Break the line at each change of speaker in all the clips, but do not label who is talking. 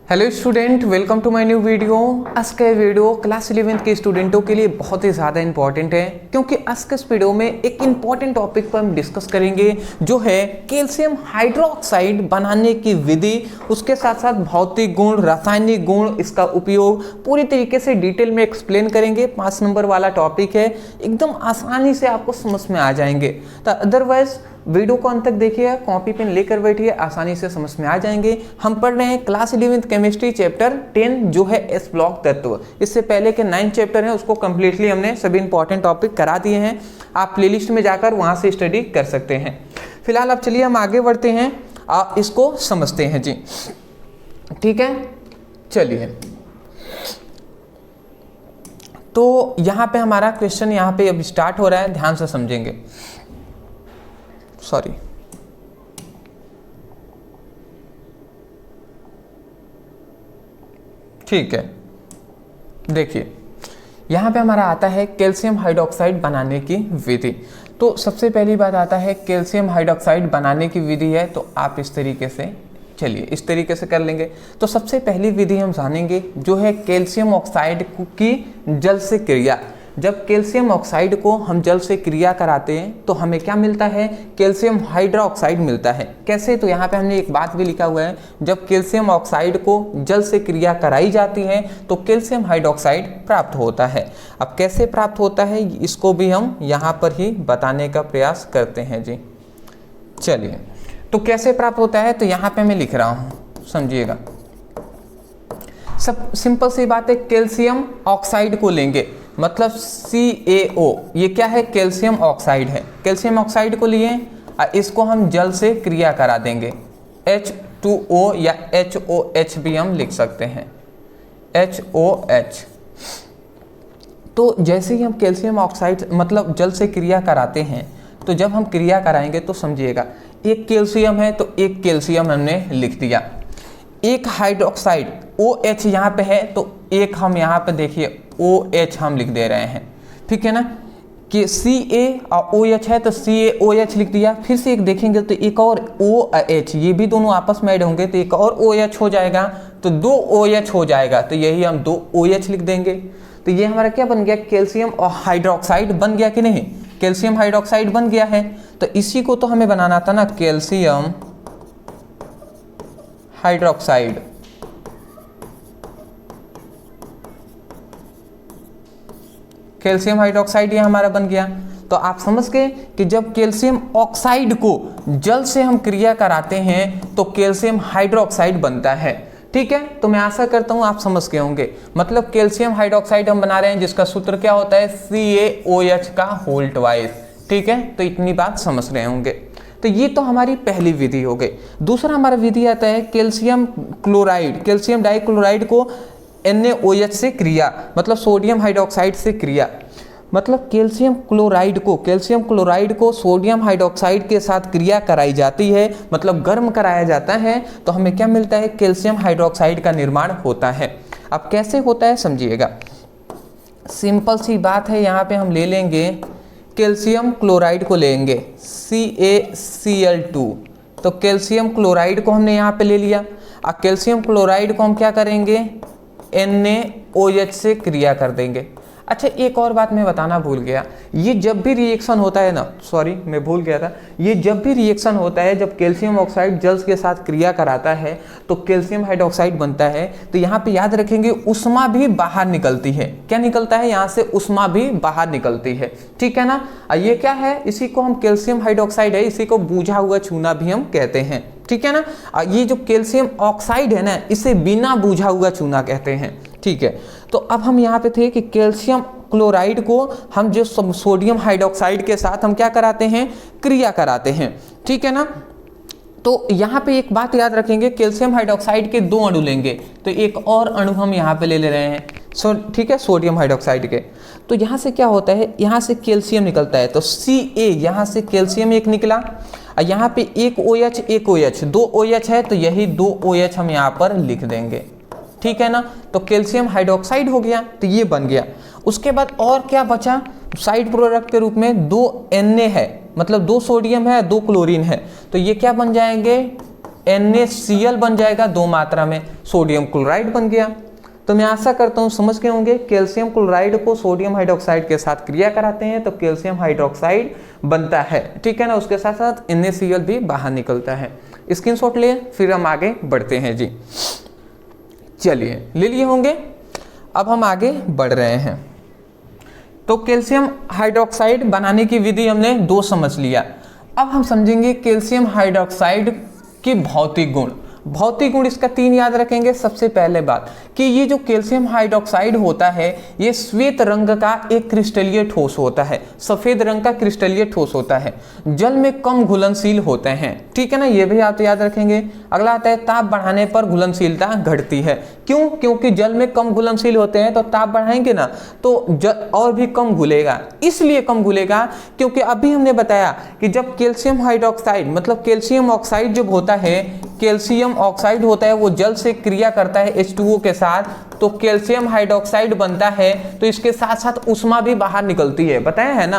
Hello student, welcome to my new video. आज का video class 11th के स्टूडेंटों के लिए बहुत ही ज़्यादा इंपॉर्टेंट है, क्योंकि आज के इस वीडियो में एक इंपॉर्टेंट टॉपिक पर हम डिस्कस करेंगे जो है कैल्शियम हाइड्रोक्साइड बनाने की विधि, उसके साथ साथ भौतिक गुण, रासायनिक गुण, इसका उपयोग पूरी तरीके से डिटेल में एक्सप्लेन करेंगे। 5 नंबर वाला टॉपिक है, एकदम आसानी से आपको समझ में आ जाएंगे। तो अदरवाइज वीडियो को अंत तक देखिए, कॉपी पेन लेकर बैठिए, आसानी से समझ में आ जाएंगे। हम पढ़ रहे हैं क्लास 11th केमिस्ट्री चैप्टर 10 जो है एस ब्लॉक तत्व। इससे पहले के 9 चैप्टर हैं उसको कंप्लीटली हमने सभी इंपॉर्टेंट टॉपिक करा दिए हैं। आप प्लेलिस्ट में जाकर वहां से स्टडी कर सकते हैं। फिलहाल अब चलिए हम आगे बढ़ते हैं, इसको समझते हैं जी। ठीक है, चलिए। तो यहाँ पे हमारा क्वेश्चन यहाँ पे अब स्टार्ट हो रहा है, ध्यान से समझेंगे। सॉरी, ठीक है। देखिए यहां पे हमारा आता है कैल्शियम हाइड्रोक्साइड बनाने की विधि। तो सबसे पहली बात आता है कैल्शियम हाइड्रोक्साइड बनाने की विधि है, तो आप इस तरीके से चलिए इस तरीके से कर लेंगे। तो सबसे पहली विधि हम जानेंगे जो है कैल्शियम ऑक्साइड की जल से क्रिया। जब कैल्शियम ऑक्साइड को हम जल से क्रिया कराते हैं तो हमें क्या मिलता है, कैल्शियम हाइड्रोक्साइड मिलता है। कैसे, तो यहाँ पे हमने एक बात भी लिखा हुआ है, जब कैल्शियम ऑक्साइड को जल से क्रिया कराई जाती है तो कैल्शियम हाइड्रोक्साइड प्राप्त होता है। अब कैसे प्राप्त होता है इसको भी हम यहाँ पर ही बताने का प्रयास करते हैं जी। चलिए, तो कैसे प्राप्त होता है, तो यहाँ पे मैं लिख रहा हूँ, समझिएगा। सब सिंपल सी बात है, कैल्शियम ऑक्साइड को लेंगे, मतलब CaO, ये क्या है, कैल्शियम ऑक्साइड है। कैल्शियम ऑक्साइड को लिए इसको हम जल से क्रिया करा देंगे, H2O या HOH भी हम लिख सकते हैं, HOH। तो जैसे ही हम कैल्शियम ऑक्साइड मतलब जल से क्रिया कराते हैं, तो जब हम क्रिया कराएंगे तो समझिएगा, एक कैल्शियम है तो एक कैल्शियम हमने लिख दिया, एक हाइड्रोक्साइड OH यहाँ पे है तो एक हम यहाँ पे देखिए OH हम लिख दे रहे हैं, ठीक है ना, कि Ca और OH है तो CaOH लिख दिया। फिर से एक देखेंगे तो एक और OH, ये भी दोनों आपस में ऐड होंगे तो एक और OH हो जाएगा, तो 2 OH हो जाएगा, तो यही हम 2 OH लिख देंगे। तो ये हमारा क्या बन गया, कैल्शियम और हाइड्रोक्साइड बन गया कि नहीं, कैल्शियम हाइड्रोक्साइड बन गया है। तो इसी को तो हमें बनाना था ना, कैल्शियम हाइड्रोक्साइड। कैल्शियम हाइड्रोक्साइड ये हमारा बन गया। तो आप समझ गए कि जब कैल्शियम ऑक्साइड को जल से हम क्रिया कराते हैं तो कैल्शियम हाइड्रोक्साइड बनता है। ठीक है, तो मैं आशा करता हूं आप समझ गए होंगे। मतलब कैल्शियम हाइड्रोक्साइड हम बना रहे हैं जिसका सूत्र क्या होता है, CaOH का होल ट्वाइस। ठीक है, तो इतनी बात समझ रहे होंगे। तो ये तो हमारी पहली विधि हो गई। दूसरा हमारा विधि आता है कैल्शियम क्लोराइड, कैल्शियम डाइक्लोराइड को NaOH से क्रिया, मतलब सोडियम हाइड्रोक्साइड से क्रिया। मतलब कैल्शियम क्लोराइड को सोडियम हाइड्रोक्साइड के साथ क्रिया कराई जाती है, मतलब गर्म कराया जाता है, तो हमें क्या मिलता है, कैल्शियम हाइड्रोक्साइड का निर्माण होता है। अब कैसे होता है समझिएगा, सिंपल सी बात है। यहाँ पे हम ले लेंगे कैल्शियम क्लोराइड को लेंगे CaCl2, तो कैल्शियम क्लोराइड को हमने यहाँ पे ले लिया। अब कैल्शियम क्लोराइड को हम क्या करेंगे, NaOH से क्रिया कर देंगे। अच्छा, एक और बात मैं बताना भूल गया, ये जब भी रिएक्शन होता है ना, सॉरी मैं भूल गया था, ये जब भी रिएक्शन होता है, जब कैल्शियम ऑक्साइड जल के साथ क्रिया कराता है तो कैल्शियम हाइड्रोक्साइड बनता है। तो यहाँ पे याद रखेंगे उष्मा भी बाहर निकलती है। क्या निकलता है, यहाँ से उष्मा भी बाहर निकलती है। ठीक है ना, ये क्या है, इसी को हम कैल्शियम हाइड्रोक्साइड है, इसी को बुझा हुआ चूना भी हम कहते हैं। ठीक है ना, ये जो कैल्शियम ऑक्साइड है ना, इसे बिना बुझा हुआ चूना कहते हैं। ठीक है, तो अब हम यहाँ पे थे कि कैल्शियम क्लोराइड को हम जो सोडियम हाइड्रोक्साइड के साथ हम क्या कराते हैं, क्रिया कराते हैं। ठीक है ना, तो यहाँ पे एक बात याद रखेंगे, कैल्शियम हाइड्रोक्साइड के 2 अणु लेंगे, तो एक और अणु हम यहाँ पे ले रहे हैं, ठीक है, सोडियम हाइड्रोक्साइड के। तो यहाँ से क्या होता है, यहाँ से कैल्शियम निकलता है, तो Ca, यहाँ से कैल्शियम एक निकला, यहाँ पे एक OH एक OH, 2 OH है, तो यही 2 OH हम यहाँ पर लिख देंगे। ठीक है ना, तो कैल्शियम हाइड्रोक्साइड हो गया, तो ये बन गया। उसके बाद और क्या बचा, साइड प्रोडक्ट के रूप में 2 Na है, मतलब 2 सोडियम है 2 क्लोरीन है, तो ये क्या बन जाएंगे, NaCl बन जाएगा 2 मात्रा में, सोडियम क्लोराइड बन गया। तो मैं आशा करता हूँ समझ गए होंगे, कैल्शियम क्लोराइड को सोडियम हाइड्रोक्साइड के साथ क्रिया कराते हैं तो कैल्शियम हाइड्रोक्साइड बनता है, ठीक है ना। उसके साथ साथ NaCl भी बाहर निकलता है। स्क्रीनशॉट ले, फिर हम आगे बढ़ते हैं जी। चलिए ले लिए होंगे, अब हम आगे बढ़ रहे हैं। तो कैल्शियम हाइड्रोक्साइड बनाने की विधि हमने 2 समझ लिया। अब हम समझेंगे कैल्शियम हाइड्रोक्साइड के भौतिक गुण। भौतिक गुण इसका 3 याद रखेंगे। सबसे पहले बात कि ये जो कैल्शियम हाइड्रोक्साइड होता है ये श्वेत रंग का एक क्रिस्टलीय ठोस होता है, सफेद रंग का क्रिस्टलीय ठोस होता है, जल में कम घुलनशील होते हैं, ठीक है ना, ये भी आप याद रखेंगे। अगला आता है ताप बढ़ाने पर घुलनशीलता घटती है। क्यों? क्योंकि जल में कम घुलनशील होते हैं तो ताप बढ़ाएंगे ना तो जल और भी कम घुलेगा। इसलिए कम घुलेगा क्योंकि अभी हमने बताया कि जब कैल्शियम हाइड्रोक्साइड मतलब कैल्शियम ऑक्साइड जब होता है, कैल्शियम ऑक्साइड होता है वो जल से क्रिया करता है H2O के साथ, तो कैल्शियम हाइड्रोक्साइड बनता है। तो इसके साथ साथ उष्मा भी बाहर निकलती है, बताया है ना।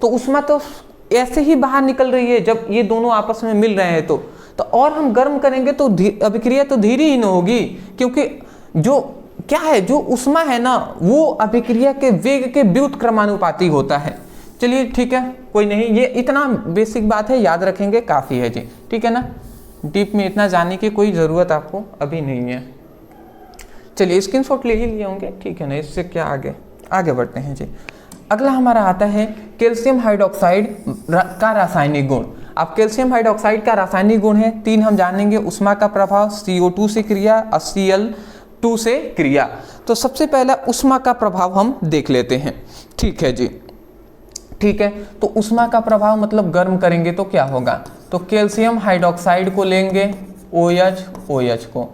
तो उष्मा तो ऐसे ही बाहर निकल रही है जब ये दोनों आपस में मिल रहे हैं। तो और हम गर्म करेंगे तो अभिक्रिया तो धीरे ही न होगी, क्योंकि जो क्या है, जो उष्मा है ना वो अभिक्रिया के वेग के व्युत क्रमानुपाती होता है। चलिए ठीक है, कोई नहीं, ये इतना बेसिक बात है, याद रखेंगे काफी है जी, ठीक है ना। डीप में इतना जानने की कोई ज़रूरत आपको अभी नहीं है। चलिए स्क्रीनशॉट ले ही लिए होंगे, ठीक है ना। इससे क्या आगे बढ़ते हैं जी। अगला हमारा आता है कैल्शियम हाइड्रोक्साइड का रासायनिक गुण। अब कैल्शियम हाइड्रोक्साइड का रासायनिक गुण है 3 हम जानेंगे। उष्मा का प्रभाव, CO2 से क्रिया और Cl2 से क्रिया। तो सबसे पहला उष्मा का प्रभाव हम देख लेते हैं, ठीक है जी। ठीक है, तो उष्मा का प्रभाव मतलब गर्म करेंगे तो क्या होगा, तो कैल्शियम हाइड्रोक्साइड को लेंगे OH को,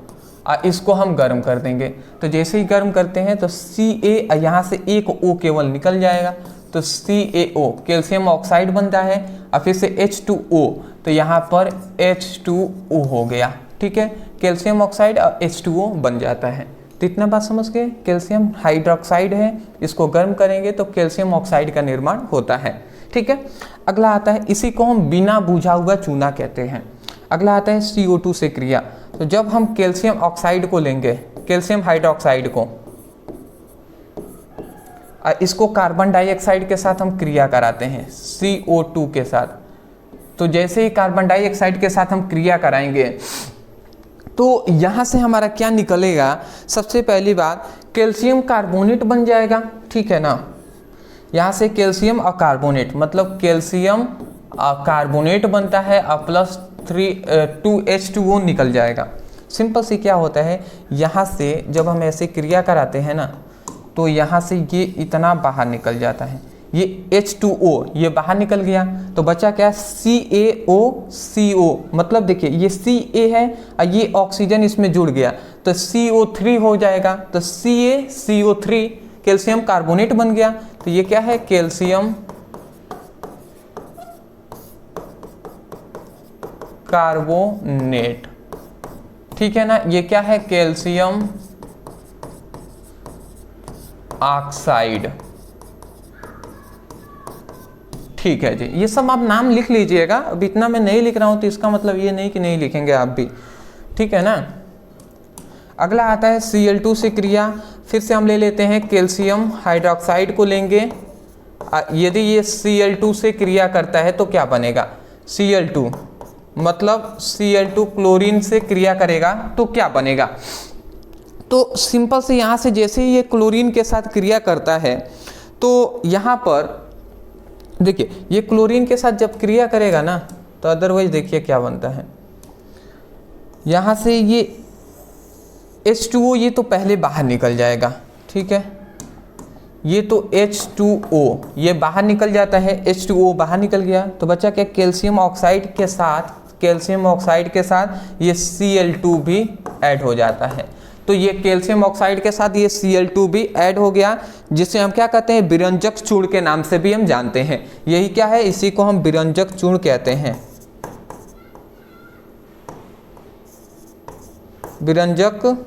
इसको हम गर्म कर देंगे। तो जैसे ही गर्म करते हैं तो Ca यहाँ से एक O केवल निकल जाएगा, तो CaO कैल्शियम ऑक्साइड बनता है, और फिर से H2O, तो यहाँ पर H2O हो गया, ठीक है। कैल्शियम ऑक्साइड और H2O बन जाता है। तो इतना बात समझ गए, कैल्शियम हाइड्रोक्साइड है, इसको गर्म करेंगे तो कैल्शियम ऑक्साइड का निर्माण होता है, ठीक है। अगला आता है, इसी को हम बिना बुझा हुआ चूना कहते हैं। अगला आता है CO2 से क्रिया। तो जब हम कैल्शियम ऑक्साइड को लेंगे, कैल्शियम हाइड्रोक्साइड को, इसको कार्बन डाइऑक्साइड के साथ हम क्रिया कराते हैं CO2 के साथ। तो जैसे ही कार्बन डाइऑक्साइड के साथ हम क्रिया कराएंगे तो यहाँ से हमारा क्या निकलेगा, सबसे पहली बात कैल्शियम कार्बोनेट बन जाएगा, ठीक है ना। यहाँ से कैल्शियम और कार्बोनेट मतलब कैल्शियम कार्बोनेट बनता है और प्लस 2H2O निकल जाएगा। सिंपल सी क्या होता है, यहाँ से जब हम ऐसे क्रिया कराते हैं ना तो यहाँ से ये इतना बाहर निकल जाता है, ये H2O ये बाहर निकल गया, तो बचा क्या, CaOCO। मतलब देखिए ये Ca है और ये ऑक्सीजन इसमें जुड़ गया तो CO3 हो जाएगा, तो CaCO3 कैल्शियम कार्बोनेट बन गया। तो ये क्या है, कैल्शियम कार्बोनेट, ठीक है ना। ये क्या है, कैल्शियम ऑक्साइड, ठीक है जी। ये सब आप नाम लिख लीजिएगा, अब इतना मैं नहीं लिख रहा हूं तो इसका मतलब ये नहीं कि नहीं लिखेंगे आप भी, ठीक है ना। अगला आता है Cl2 से क्रिया। फिर से हम ले लेते हैं कैल्शियम हाइड्रोक्साइड को लेंगे, यदि ये Cl2 से क्रिया करता है तो क्या बनेगा, Cl2 मतलब Cl2 क्लोरीन से क्रिया करेगा तो क्या बनेगा। तो सिंपल से यहाँ से जैसे ही ये क्लोरीन के साथ क्रिया करता है तो यहाँ पर देखिए ये क्लोरीन के साथ जब क्रिया करेगा ना तो अदरवाइज देखिए क्या बनता है, यहाँ से ये H2O ये तो पहले बाहर निकल जाएगा, ठीक है। ये तो H2O ये बाहर निकल जाता है, H2O बाहर निकल गया तो बचा क्या, कैल्शियम ऑक्साइड के साथ, कैल्शियम ऑक्साइड के साथ ये Cl2 भी ऐड हो जाता है। तो ये कैल्शियम ऑक्साइड के साथ ये Cl2 भी ऐड हो गया, जिसे हम क्या कहते हैं, विरंजक चूर्ण के नाम से भी हम जानते हैं। यही क्या है, इसी को हम विरंजक चूर्ण कहते हैं, विरंजक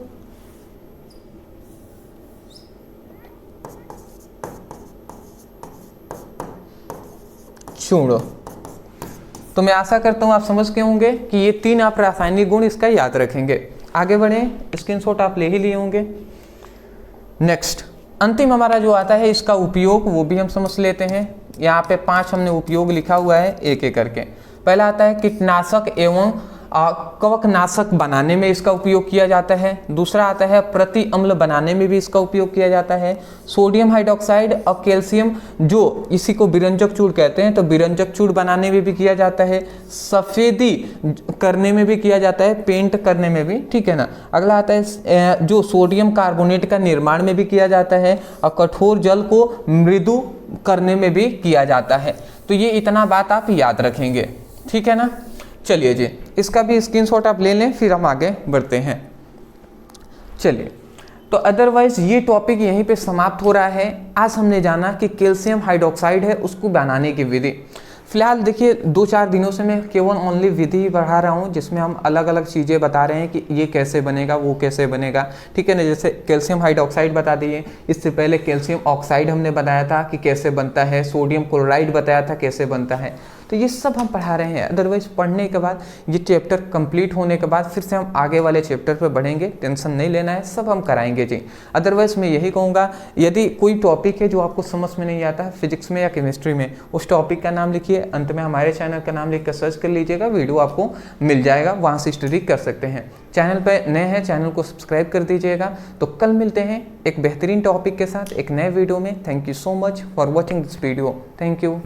चूर्ण, तो मैं आशा करता हूँ आप समझ के होंगे कि ये 3 आप रासायनिक गुण इसका याद रखेंगे। आगे बढ़ें, स्क्रीनशॉट आप ले ही लिए होंगे। नेक्स्ट अंतिम हमारा जो आता है इसका उपयोग, वो भी हम समझ लेते हैं। यहाँ पे 5 हमने उपयोग लिखा हुआ है एक एक करके। पहला आता है कीटनाशक एवं कवकनाशक बनाने में इसका उपयोग किया जाता है। दूसरा आता है प्रति अम्ल बनाने में भी इसका उपयोग किया जाता है। सोडियम हाइड्रोक्साइड और कैल्शियम, जो इसी को विरंजक चूर्ण कहते हैं, तो विरंजक चूर्ण बनाने में भी किया जाता है। सफेदी करने में भी किया जाता है, पेंट करने में भी, ठीक है ना। अगला आता है जो सोडियम कार्बोनेट का निर्माण में भी किया जाता है और कठोर जल को मृदु करने में भी किया जाता है। तो ये इतना बात आप याद रखेंगे, ठीक है ना। चलिए जी, इसका भी स्क्रीनशॉट आप ले लें, फिर हम आगे बढ़ते हैं। चलिए, तो अदरवाइज ये टॉपिक यहीं पे समाप्त हो रहा है। आज हमने जाना कि कैल्शियम हाइड्रोक्साइड है, उसको बनाने की विधि। फिलहाल देखिए 2-4 दिनों से मैं केवल ओनली विधि ही बढ़ा रहा हूँ, जिसमें हम अलग अलग चीज़ें बता रहे हैं कि ये कैसे बनेगा, वो कैसे बनेगा, ठीक है ना। जैसे कैल्शियम हाइड्रोक्साइड बता दिए, इससे पहले कैल्शियम ऑक्साइड हमने बताया था कि कैसे बनता है, सोडियम क्लोराइड बताया था कैसे बनता है। तो ये सब हम पढ़ा रहे हैं। अदरवाइज पढ़ने के बाद, ये चैप्टर कंप्लीट होने के बाद फिर से हम आगे वाले चैप्टर पर बढ़ेंगे, टेंशन नहीं लेना है, सब हम कराएंगे जी। अदरवाइज मैं यही कहूँगा, यदि कोई टॉपिक है जो आपको समझ में नहीं आता है फिजिक्स में या केमिस्ट्री में, उस टॉपिक का नाम लिखिए, अंत में हमारे चैनल का नाम लिख कर सर्च कर लीजिएगा, वीडियो आपको मिल जाएगा, वहाँ से स्टडी कर सकते हैं। चैनल पर नए हैं, चैनल को सब्सक्राइब कर दीजिएगा। तो कल मिलते हैं एक बेहतरीन टॉपिक के साथ एक नए वीडियो में। Thank you so much for watching this video. Thank you.